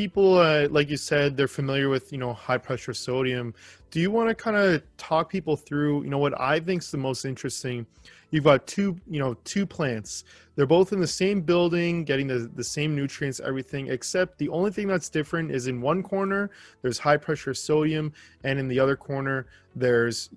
people, like you said, they're familiar with, high pressure sodium. Do you want to kind of talk people through, what I think is the most interesting? You've got two plants. They're both in the same building, getting the same nutrients, everything, except the only thing that's different is in one corner, there's high pressure sodium, and in the other corner, there's,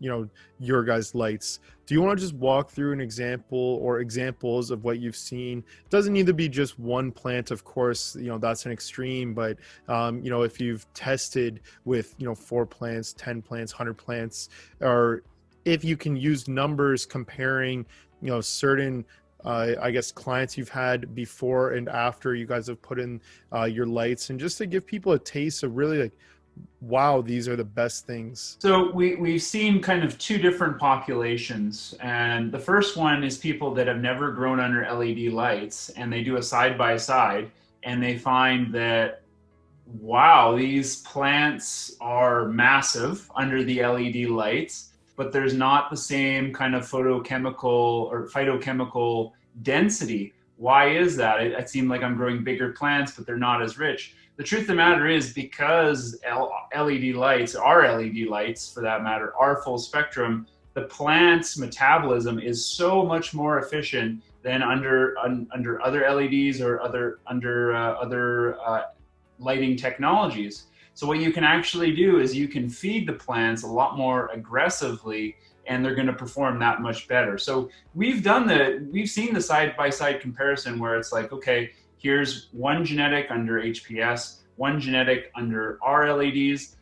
your guys' lights. Do you want to just walk through an example or examples of what you've seen? It doesn't need to be just one plant, of course, that's an extreme, but, if you've tested with, 4 plants, 10 plants, 100 plants, or if you can use numbers comparing, certain, I guess, clients you've had before and after you guys have put in your lights, and just to give people a taste of really like, wow, these are the best things. So we've seen kind of two different populations. And the first one is people that have never grown under LED lights, and they do a side by side, and they find that, wow, these plants are massive under the LED lights, but there's not the same kind of photochemical or phytochemical density. Why is that? It seemed like I'm growing bigger plants, but they're not as rich. The truth of the matter is, because LED lights, our LED lights for that matter, are full spectrum, the plant's metabolism is so much more efficient than under other LEDs or other lighting technologies. So what you can actually do is you can feed the plants a lot more aggressively, and they're going to perform that much better. So we've seen the side-by-side comparison where it's like, okay, here's one genetic under HPS, one genetic under our LEDs,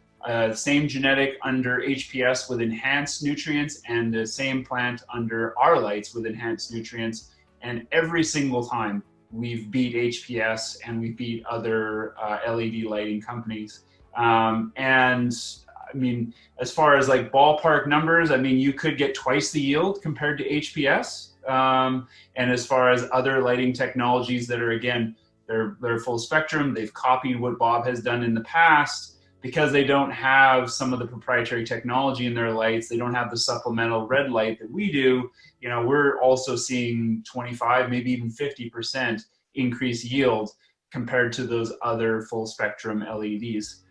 same genetic under HPS with enhanced nutrients, and the same plant under our lights with enhanced nutrients. And every single time we've beat HPS and we beat other LED lighting companies. And I mean, as far as like ballpark numbers, I mean, you could get twice the yield compared to HPS. And as far as other lighting technologies that are, again, they're full spectrum, they've copied what Bob has done in the past, because they don't have some of the proprietary technology in their lights. They don't have the supplemental red light that we do. We're also seeing 25, maybe even 50% increased yield compared to those other full spectrum LEDs.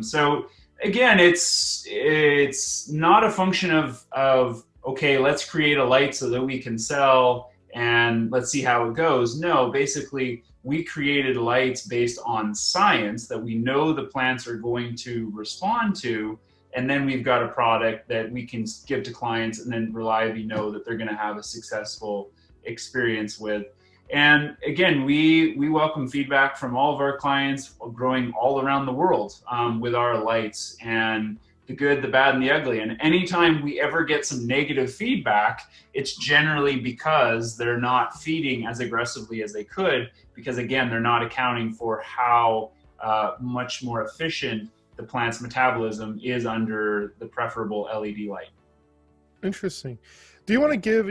So again, it's not a function of okay, let's create a light so that we can sell and let's see how it goes. No, basically we created lights based on science that we know the plants are going to respond to, and then we've got a product that we can give to clients and then reliably know that they're going to have a successful experience with. And again, we welcome feedback from all of our clients growing all around the world with our lights, and the good, the bad, and the ugly. And anytime we ever get some negative feedback, it's generally because they're not feeding as aggressively as they could, because again, they're not accounting for how much more efficient the plant's metabolism is under the preferable LED light. Interesting. Do you want to give,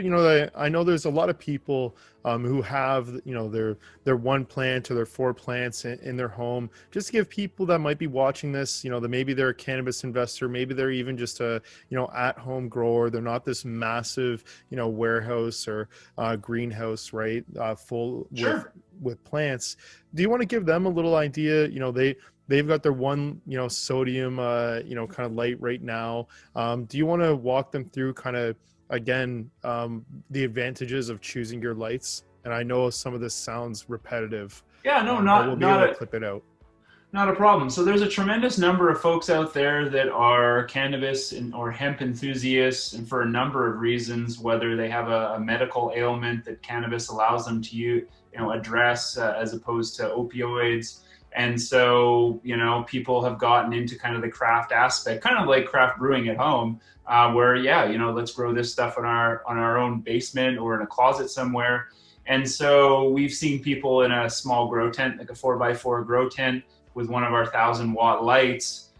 I know there's a lot of people who have, their one plant or their 4 plants in their home. Just to give people that might be watching this, that maybe they're a cannabis investor, maybe they're even just a, at-home grower. They're not this massive, warehouse or greenhouse, right? Full Sure. with plants. Do you want to give them a little idea? They've got their one, sodium, kind of light right now. Do you want to walk them through kind of, again, the advantages of choosing your lights? And I know some of this sounds repetitive. Yeah, no, we'll be able to clip it out. Not a problem. So there's a tremendous number of folks out there that are cannabis or hemp enthusiasts, and for a number of reasons, whether they have a medical ailment that cannabis allows them to address as opposed to opioids. And so, people have gotten into kind of the craft aspect, kind of like craft brewing at home, where, let's grow this stuff on our own basement or in a closet somewhere. And so we've seen people in a small grow tent, like a 4x4 grow tent with one of our 1,000-watt lights,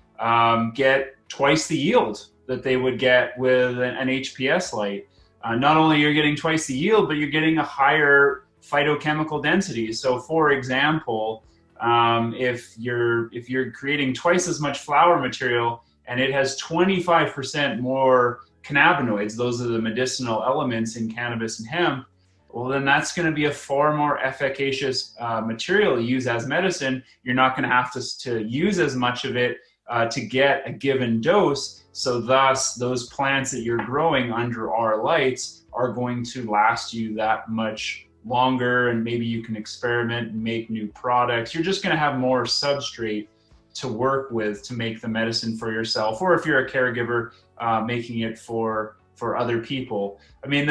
get twice the yield that they would get with an HPS light. Not only you're getting twice the yield, but you're getting a higher phytochemical density. So for example, if you're creating twice as much flower material and it has 25% more cannabinoids, those are the medicinal elements in cannabis and hemp, well, then that's going to be a far more efficacious material to use as medicine. You're not going to have to use as much of it to get a given dose. So thus, those plants that you're growing under our lights are going to last you that much longer, and maybe you can experiment and make new products. You're just going to have more substrate to work with to make the medicine for yourself, or if you're a caregiver, making it for other people. I mean,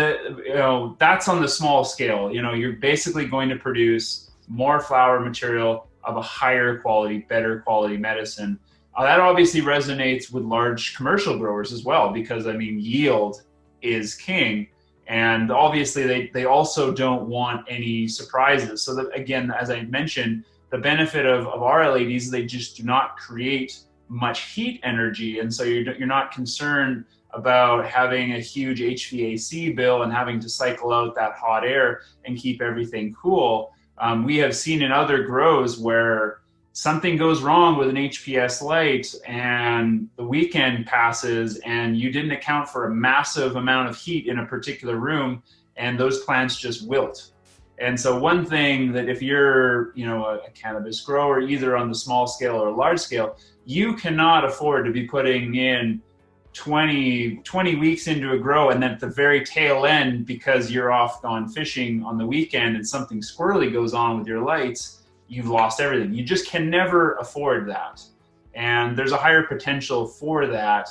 that's on the small scale. You're basically going to produce more flower material of a higher quality, better quality medicine. That obviously resonates with large commercial growers as well, because I mean, yield is king. And obviously they also don't want any surprises. So that, again, as I mentioned, the benefit of our LEDs is they just do not create much heat energy. And so you're not concerned about having a huge HVAC bill and having to cycle out that hot air and keep everything cool. We have seen in other grows where something goes wrong with an HPS light and the weekend passes and you didn't account for a massive amount of heat in a particular room, and those plants just wilt. And so one thing that if you're, a cannabis grower, either on the small scale or large scale, you cannot afford to be putting in 20 weeks into a grow, and then at the very tail end, because you're off gone fishing on the weekend and something squirrely goes on with your lights, you've lost everything. You just can never afford that. And there's a higher potential for that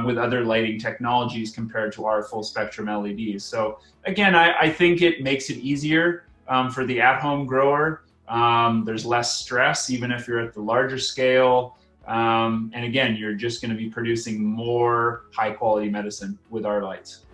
with other lighting technologies compared to our full spectrum LEDs. So again, I think it makes it easier for the at-home grower. There's less stress, even if you're at the larger scale. And again, you're just going to be producing more high quality medicine with our lights.